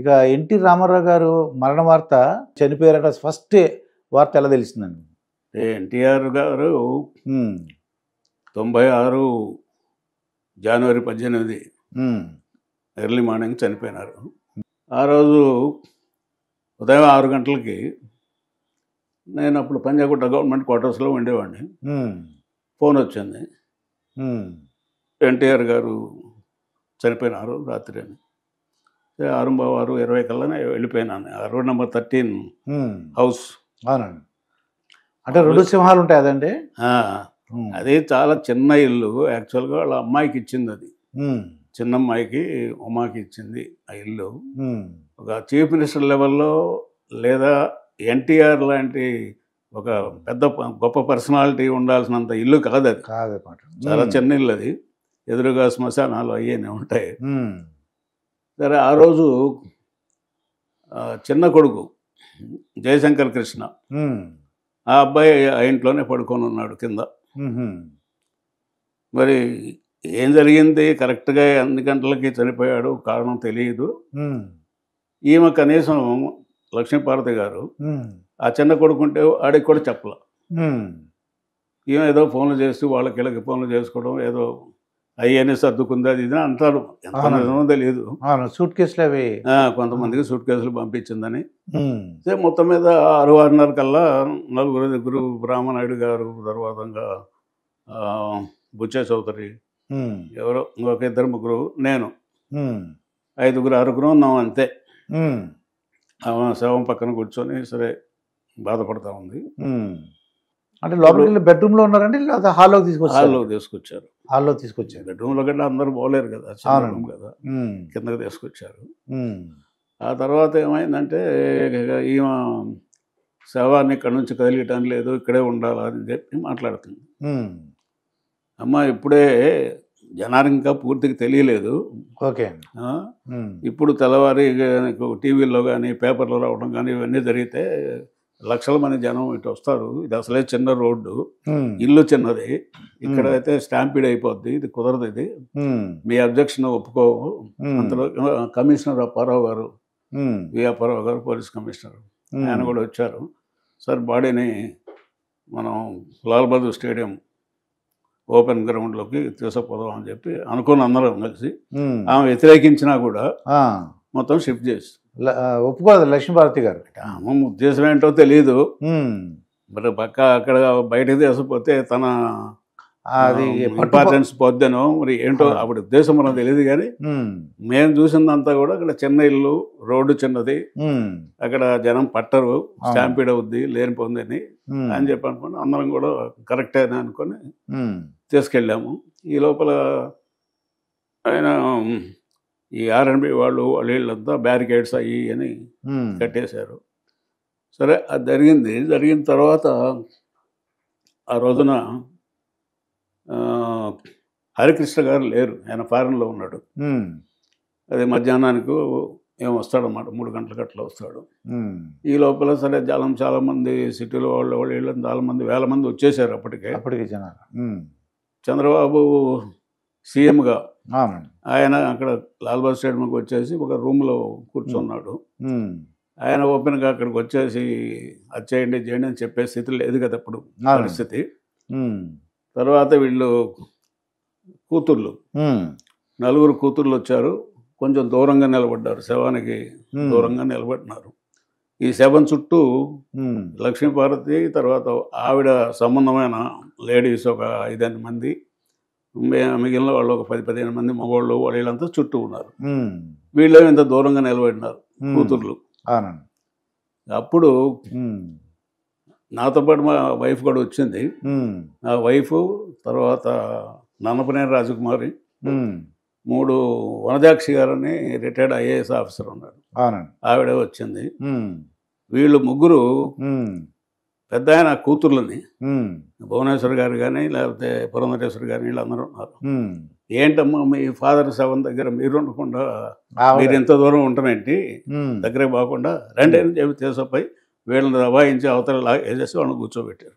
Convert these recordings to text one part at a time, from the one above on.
ఇక ఎన్టీ రామారావు గారు మరణ వార్త చనిపోయారట ఫస్ట్ వార్త ఎలా తెలిసిందండి? ఎన్టీఆర్ గారు 96 జనవరి 18 ఎర్లీ మార్నింగ్ చనిపోయినారు. ఆ రోజు ఉదయం 6 గంటలకి నేను అప్పుడు పంజాగుట్ట గవర్నమెంట్ క్వార్టర్స్లో ఉండేవాడిని. ఫోన్ వచ్చింది, ఎన్టీఆర్ గారు చనిపోయినారు రాత్రి అని. 6:20 కల్లానే వెళ్ళిపోయినాను. Road number 13 house. అవునండి. అంటే 2 సింహాలు ఉంటాయి అదండి. అది చాలా చిన్న ఇల్లు. యాక్చువల్గా వాళ్ళ అమ్మాయికి ఇచ్చింది, అది చిన్న అమ్మాయికి ఉమాకి ఇచ్చింది ఆ ఇల్లు. ఒక చీఫ్ మినిస్టర్ లెవెల్లో లేదా ఎన్టీఆర్ లాంటి ఒక పెద్ద గొప్ప పర్సనాలిటీ ఉండాల్సినంత ఇల్లు కాదు అది. చాలా చిన్న ఇల్లు అది. ఎదురుగా శ్మశానాలు అయ్యేనే ఉంటాయి. సరే, ఆ రోజు చిన్న కొడుకు జయశంకర్ కృష్ణ, ఆ అబ్బాయి ఆ ఇంట్లోనే పడుకొని ఉన్నాడు కింద. మరి ఏం జరిగింది, కరెక్ట్గా ఎన్ని గంటలకి చనిపోయాడు కారణం తెలియదు. ఈమె కనీసం లక్ష్మీపార్వతి గారు ఆ చిన్న కొడుకుంటే ఆడికి కూడా చెప్పలే. ఈమె ఏదో ఫోన్లు చేస్తూ వాళ్ళకి వీళ్ళకి ఫోన్లు చేసుకోవడం, ఏదో అయ్యని సర్దుకుంది అది ఇది అంటారు. ఎంత నిజమో తెలియదు. సూట్ కేసులు అవి కొంతమందికి సూట్ కేసులు పంపించిందని. మొత్తం మీద 6:30 కల్లా నలుగురు బ్రాహ్మణాయుడు గారు, తర్వాతంగా బుచ్చే చౌదరి, ఎవరో ఇంకొక 2-3, నేను 5-6 ఉన్నాం అంతే. శవం పక్కన కూర్చొని సరే బాధపడతా ఉంది. అంటే లోపలికి బెడ్రూమ్లో ఉన్నారండి లేదా హాల్లోకి తీసుకొచ్చారు? హాల్లో తీసుకొచ్చారు. బెడ్రూమ్లో కంటే అందరూ పోలేరు కదా, కదా, కిందకి తీసుకొచ్చారు. ఆ తర్వాత ఏమైందంటే ఈమె శవాన్ని ఇక్కడ నుంచి కదిలియటం లేదు, ఇక్కడే ఉండాలని చెప్పి మాట్లాడుతుంది. అమ్మ ఇప్పుడే జనానికి ఇంకా పూర్తిగా తెలియలేదు. ఓకే. ఇప్పుడు తెల్లవారి టీవీల్లో కానీ పేపర్లో రావడం కానీ ఇవన్నీ జరిగితే లక్షల మంది జనం ఇటు వస్తారు. ఇది అసలే చిన్న రోడ్డు, ఇల్లు చిన్నది, ఇక్కడ అయితే స్టాంపీడ్ అయిపోద్ది, ఇది కుదరదు, ఇది మీ అబ్జెక్షన్ ఒప్పుకోవు. అంతలో కమిషనర్ అప్పారావు గారు, వి అప్పారావు గారు, పోలీస్ కమిషనర్, ఆయన కూడా వచ్చారు. సార్ బాడీని మనం లాల్ బహదూర్ స్టేడియం ఓపెన్ గ్రౌండ్లోకి తీసుకుపోదాం అని చెప్పి అనుకుని అందరం కలిసి, ఆమె వ్యతిరేకించినా కూడా మొత్తం షిఫ్ట్ చేసి ఒప్పుకోదు లక్ష్మీపార్వతి గారు. ఆమె ఉద్దేశం ఏంటో తెలియదు. మరి పక్క అక్కడ బయటకు తీసుకుపోతే తన అది ఇంపార్టెన్స్ పొద్దునో మరి ఏంటో అప్పుడు ఉద్దేశం మనకు తెలియదు. కానీ మేము చూసిందంతా కూడా అక్కడ చిన్న ఇల్లు, రోడ్డు చిన్నది, అక్కడ జనం పట్టరు, స్టాంపీడ్ అవుద్ది, లేనిపోందని అని చెప్పి అనుకుని అందరం కూడా కరెక్టే అని అనుకొని తీసుకెళ్ళాము. ఈ లోపల ఆయన ఈ ఆర్ఎన్బి వాళ్ళు వీళ్ళంతా బ్యారికేడ్స్ అయ్యి అని కట్టేశారు. సరే, అది జరిగిన తర్వాత ఆ రోజున హరికృష్ణ గారు లేరు, ఆయన ఫారెన్లో ఉన్నాడు. అది మధ్యాహ్నానికి ఏమో వస్తాడన్నమాట, 3 గంటలకు అట్లా వస్తాడు. ఈ లోపల సరే చాలామంది సిటీలో వాళ్ళు వీళ్ళని చాలామంది, వేల మంది వచ్చేసారు అప్పటికే జనాలు. చంద్రబాబు సీఎంగా ఆయన అక్కడ లాల్ బహదూర్ స్టేడియంకి వచ్చేసి ఒక రూమ్లో కూర్చున్నాడు. ఆయన ఓపెన్గా అక్కడికి వచ్చేసి అది చేయండి అని చెప్పే స్థితి లేదు కదా అప్పుడు పరిస్థితి. తర్వాత వీళ్ళు కూతుర్లు, 4 కూతుర్లు వచ్చారు, కొంచెం దూరంగా నిలబడ్డారు, శవానికి దూరంగా నిలబడినారు. ఈ శవం చుట్టూ లక్ష్మీపార్వతి, తర్వాత ఆవిడ సంబంధమైన లేడీస్ ఒక 5-8 మంది, మిగిలిన వాళ్ళు ఒక 10-15 మంది మగవాళ్ళు, వీళ్ళంతా చుట్టూ ఉన్నారు. వీళ్ళు ఇంత దూరంగా నిలబడినారు కూతుర్లు. అప్పుడు నాతో పాటు మా వైఫ్ కూడా వచ్చింది. నా వైఫ్, తర్వాత నన్నపనేని రాజకుమారి, 3 వనజాక్షి గారని రిటైర్డ్ ఐఏఎస్ ఆఫీసర్ ఉన్నారు, ఆవిడ వచ్చింది. వీళ్ళు ముగ్గురు పెద్ద ఆయన కూతుర్లని, భువనేశ్వర్ గారు కానీ లేకపోతే పురంధరేశ్వరి గారు, వీళ్ళందరూ ఉన్నారు. ఏంటమ్మా మీ ఫాదర్ శవం దగ్గర మీరు ఉండకుండా మీరు ఇంత దూరం ఉంటామేంటి, దగ్గరే బాకుండా రండి అని చెప్పి తీసుకుపోయి వీళ్ళని దబాయించి అవతల వేసేసి వాళ్ళని కూర్చోబెట్టారు.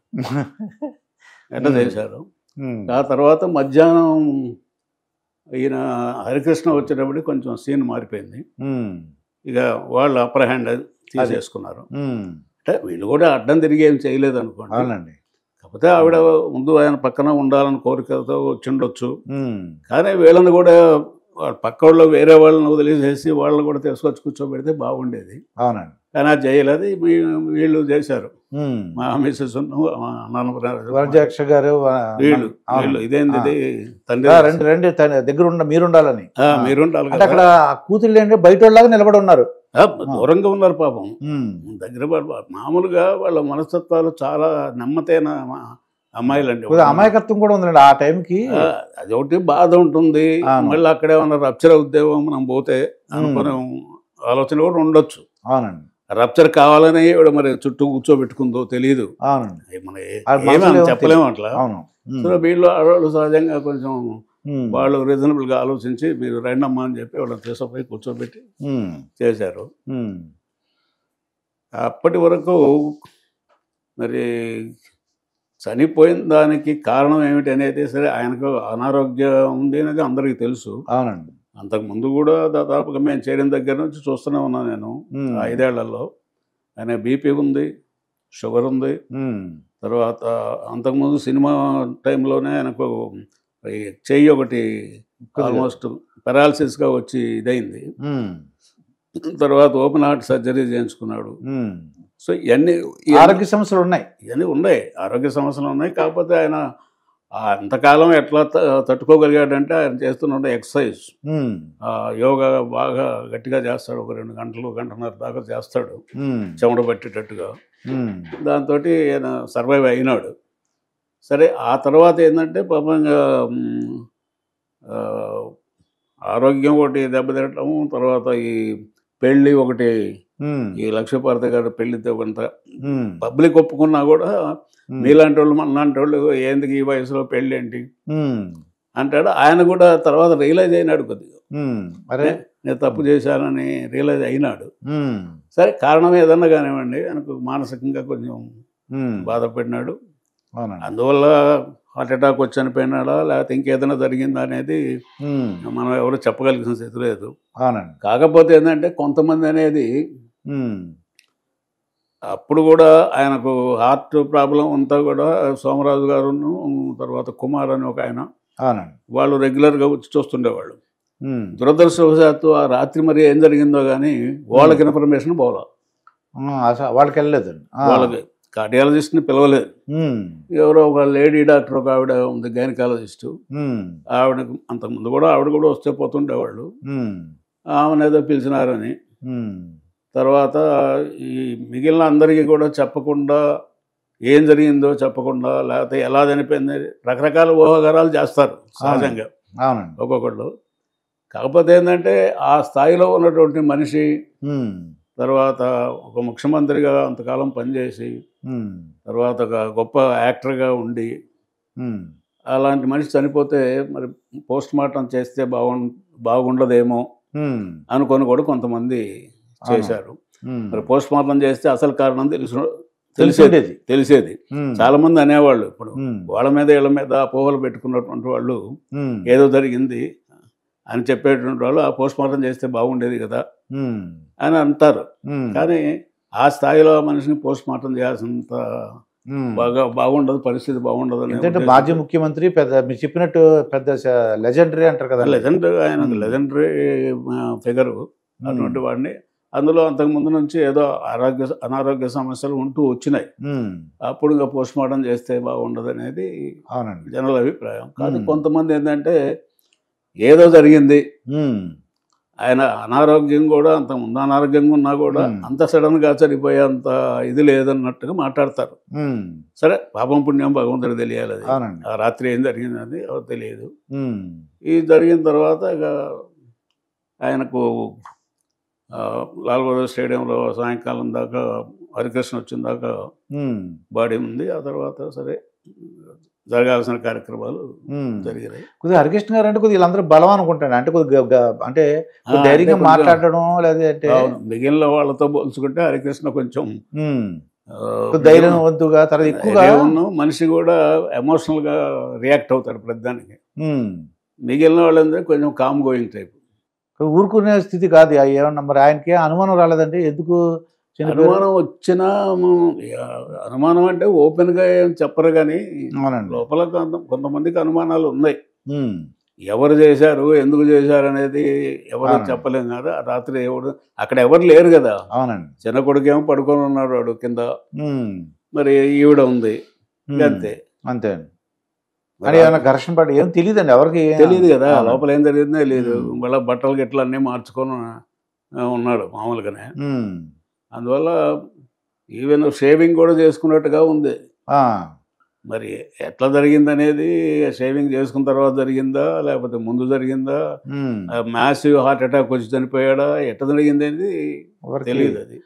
ఎట్లా చేశారు. ఆ తర్వాత మధ్యాహ్నం ఈయన హరికృష్ణ వచ్చేటప్పటికి కొంచెం సీన్ మారిపోయింది. ఇక వాళ్ళు అప్పర్ హ్యాండ్ తీసేసుకున్నారు. అంటే వీళ్ళు కూడా అడ్డం తిరిగి ఏం చేయలేదు అనుకోండి. అవునండి. కాకపోతే ఆవిడ ముందు ఆయన పక్కన ఉండాలని కోరికతో వచ్చిండొచ్చు. కానీ వీళ్ళని కూడా పక్క వాళ్ళు వేరే వాళ్ళని వదిలేసేసి వాళ్ళని కూడా తీసుకొచ్చి కూర్చోబెడితే బాగుండేది. అవునండి. కానీ అది చేయలేదు, వీళ్ళు చేశారు. మా మిస్సెస్ వరజాక్ష గారు వీళ్ళు ఇదేంది తండ్రి రెండు దగ్గర మీరుండాలని మీరుండాలి అంటే అక్కడ కూతుళ్ళు ఏంటంటే బయట వాళ్ళగా నిలబడి ఉన్నారు, దూరంగా ఉన్నారు పాపం. దగ్గర మామూలుగా వాళ్ళ మనస్తత్వాలు చాలా నమ్మతైన అమ్మాయిలు అండి. అమాయకత్వం కూడా ఉందండి ఆ టైంకి. అది ఒకటి బాధ ఉంటుంది. మళ్ళీ అక్కడే ఉన్న రప్చర్ ఉద్యోగం మనం పోతే అనుకునే ఆలోచన కూడా ఉండొచ్చు. అవునండి. రప్చర్ కావాలని మరి చుట్టూ కూర్చోబెట్టుకుందో తెలియదు. మనం చెప్పలేము అట్లా. సో వీళ్ళు ఆడవాళ్ళు సహజంగా కొంచెం వాళ్ళు రీజనబుల్ గా ఆలోచించి మీరు రండమ్మా అని చెప్పి వాళ్ళని తీసుకుపోయి కూర్చోబెట్టి చేశారు. అప్పటి వరకు మరి చనిపోయిన దానికి కారణం ఏమిటి అనేది సరే ఆయనకు అనారోగ్యం ఉంది అనేది అందరికీ తెలుసు. అవునండి. అంతకుముందు కూడా దాదాపుగా మేము చేయడం దగ్గర నుంచి చూస్తూనే ఉన్నాను నేను 5 ఏళ్లలో. ఆయన బీపీ ఉంది, షుగర్ ఉంది. తర్వాత అంతకుముందు సినిమా టైంలోనే ఆయనకు చెయ్యి ఒకటి ఆల్మోస్ట్ పెరాలసిస్గా వచ్చి ఇదైంది. తర్వాత ఓపెన్ హార్ట్ సర్జరీ చేయించుకున్నాడు. సో ఇవన్నీ ఆరోగ్య సమస్యలు ఉన్నాయి, ఆరోగ్య సమస్యలు ఉన్నాయి. కాకపోతే ఆయన అంతకాలం ఎట్లా తట్టుకోగలిగాడంటే ఆయన చేస్తున్న ఎక్సర్సైజ్, యోగా బాగా గట్టిగా చేస్తాడు. ఒక 2 గంటలు, గంటన్నర దాకా చేస్తాడు చెమట పట్టేటట్టుగా. దాంతో ఆయన సర్వైవ్ అయినాడు. సరే ఆ తర్వాత ఏంటంటే పాపంగా ఆరోగ్యం ఒకటి దెబ్బతినటము, తర్వాత ఈ పెళ్ళి ఒకటి, ఈ లక్ష్మీపార్వతి గారి పెళ్లితో కొంత పబ్లిక్ ఒప్పుకున్నా కూడా మీలాంటి వాళ్ళు మనలాంటి వాళ్ళు ఎందుకు ఈ వయసులో పెళ్ళి ఏంటి అంటాడు. ఆయన కూడా తర్వాత రియలైజ్ అయినాడు కొద్దిగా, అరే నేను తప్పు చేశానని రియలైజ్ అయినాడు. సరే కారణం ఏదన్నా కానివ్వండి, ఆయనకు మానసికంగా కొంచెం బాధపడినాడు. అందువల్ల హార్ట్ అటాక్ వచ్చి చనిపోయినాడా లేకపోతే ఇంకేదైనా జరిగిందా అనేది మనం ఎవరు చెప్పగలిగిన స్థితి లేదు. కాకపోతే ఏంటంటే కొంతమంది అనేది అప్పుడు కూడా ఆయనకు హార్ట్ ప్రాబ్లం అంతా కూడా సోమరాజు గారును తర్వాత కుమార్ అని ఒక ఆయన వాళ్ళు రెగ్యులర్గా వచ్చి చూస్తుండేవాళ్ళు. దురదృష్టవశాత్తు ఆ రాత్రి మరి ఏం జరిగిందో కానీ వాళ్ళకి ఇన్ఫర్మేషన్ పోలా, వాళ్ళకి వెళ్ళలేదు. వాళ్ళకి కార్డియాలజిస్ట్ని పిలవలేదు. ఎవరో ఒక లేడీ డాక్టర్ ఒక ఆవిడ ఉంది, గైనకాలజిస్టు. ఆవిడకు అంతకుముందు కూడా ఆవిడ కూడా వస్తే పోతుండేవాళ్ళు. ఆమెను ఏదో పిలిచినారని తర్వాత ఈ మిగిలిన అందరికీ కూడా చెప్పకుండా ఏం జరిగిందో చెప్పకుండా లేకపోతే ఎలా చనిపోయింది రకరకాల ఊహాగారాలు చేస్తారు సహజంగా ఒక్కొక్కళ్ళు. కాకపోతే ఏంటంటే ఆ స్థాయిలో ఉన్నటువంటి మనిషి తర్వాత ఒక ముఖ్యమంత్రిగా అంతకాలం పనిచేసి తర్వాత ఒక గొప్ప యాక్టర్గా ఉండి అలాంటి మనిషి చనిపోతే మరి పోస్ట్ మార్టం చేస్తే బాగుండదేమో అనుకొని కూడా కొంతమంది చేశారు. మరి పోస్ట్ మార్టం చేస్తే అసలు కారణం తెలిసేది. చాలా మంది అనేవాళ్ళు ఇప్పుడు వాళ్ళ మీద వీళ్ళ మీద అపోహలు పెట్టుకున్నటువంటి వాళ్ళు ఏదో జరిగింది అని చెప్పేటువంటి వాళ్ళు ఆ పోస్ట్ మార్టం చేస్తే బాగుండేది కదా అని అంటారు. కానీ ఆ స్థాయిలో మనిషిని పోస్ట్ మార్టం చేయాల్సినంత బాగుండదు, పరిస్థితి బాగుండదు. ఎందుకంటే మాజీ ముఖ్యమంత్రి పెద్ద మీరు చెప్పినట్టు పెద్ద లెజెండరీ అంటారు కదా, ఆయన లెజెండరీ ఫిగరు అటువంటి వాడిని. అందులో అంతకుముందు నుంచి ఏదో అనారోగ్య సమస్యలు ఉంటూ వచ్చినాయి. అప్పుడు ఇంకా పోస్ట్ మార్టం చేస్తే బాగుండదు అనేది జనరల్ అభిప్రాయం. కానీ కొంతమంది ఏంటంటే ఏదో జరిగింది, ఆయన అనారోగ్యం కూడా అంతకుముందు అనారోగ్యంగా ఉన్నా కూడా అంత సడన్గా చనిపోయేంత ఇది లేదన్నట్టుగా మాట్లాడతారు. సరే పాపం పుణ్యం భగవంతుడికి తెలియాలి, అది ఆ రాత్రి ఏం జరిగిందని ఎవరు తెలియదు. ఇది జరిగిన తర్వాత ఇక ఆయనకు లాల్ బహదూర్ స్టేడియంలో సాయంకాలం దాకా హరికృష్ణ వచ్చిన దాకా బాడీ ఉంది. ఆ తర్వాత సరే జరగాల్సిన కార్యక్రమాలు జరిగినాయి. కొద్దిగా హరికృష్ణ గారు అంటే కొద్దిగా వీళ్ళందరూ బలం అనుకుంటాను, అంటే కొద్దిగా అంటే ధైర్యంగా మాట్లాడడం లేదంటే మిగిలిన వాళ్ళతో పోల్చుకుంటే హరికృష్ణ కొంచెం ధైర్యవంతుగా తర్వాత ఎక్కువగా మనిషి కూడా ఎమోషనల్ గా రియాక్ట్ అవుతాడు ప్రతిదానికి. మిగిలిన వాళ్ళందరూ కొంచెం కామ్ గోయింగ్ టైప్. ఊరుకునే స్థితి కాదు. ఏమన్నా మరి ఆయనకి అనుమానం రాలేదండి ఎందుకు చనిపోయారు? అనుమానం వచ్చినా అనుమానం అంటే ఓపెన్గా ఏం చెప్పరు కానీ అవునండి. లోపల కొంతమందికి అనుమానాలు ఉన్నాయి. ఉమ్, ఎవరు చేశారు ఎందుకు చేశారు అనేది ఎవరు అవునండి. చెప్పలేం కదా. రాత్రి ఎవరు అక్కడ ఎవరు లేరు కదా. అవునండి. చిన్న కొడుకేమో పడుకొని ఉన్నాడు వాడు కింద, ఉమ్, మరి ఈవిడ ఉంది, ఉమ్, అంతే. అంతే అండి. మరి ఏమైనా ఘర్షణ పడి ఏం తెలియదండి ఎవరికి తెలియదు కదా, అవునండి. లోపల ఏం జరిగిందో తెలియదు. ఉమ్. మళ్ళీ బట్టలు గిట్ల అన్నీ మార్చుకొని ఉన్నాడు మామూలుగానే. ఉమ్, అందువల్ల ఈవెన్ షేవింగ్ కూడా చేసుకున్నట్టుగా ఉంది. ఆ, మరి ఎట్లా జరిగిందనేది, షేవింగ్ చేసుకున్న తర్వాత జరిగిందా లేకపోతే ముందు జరిగిందా, ఉమ్, మ్యాసివ్ హార్ట్ అటాక్ వచ్చి చనిపోయాడా, ఎట్లా జరిగింది అనేది ఎవరికి తెలియదు అది.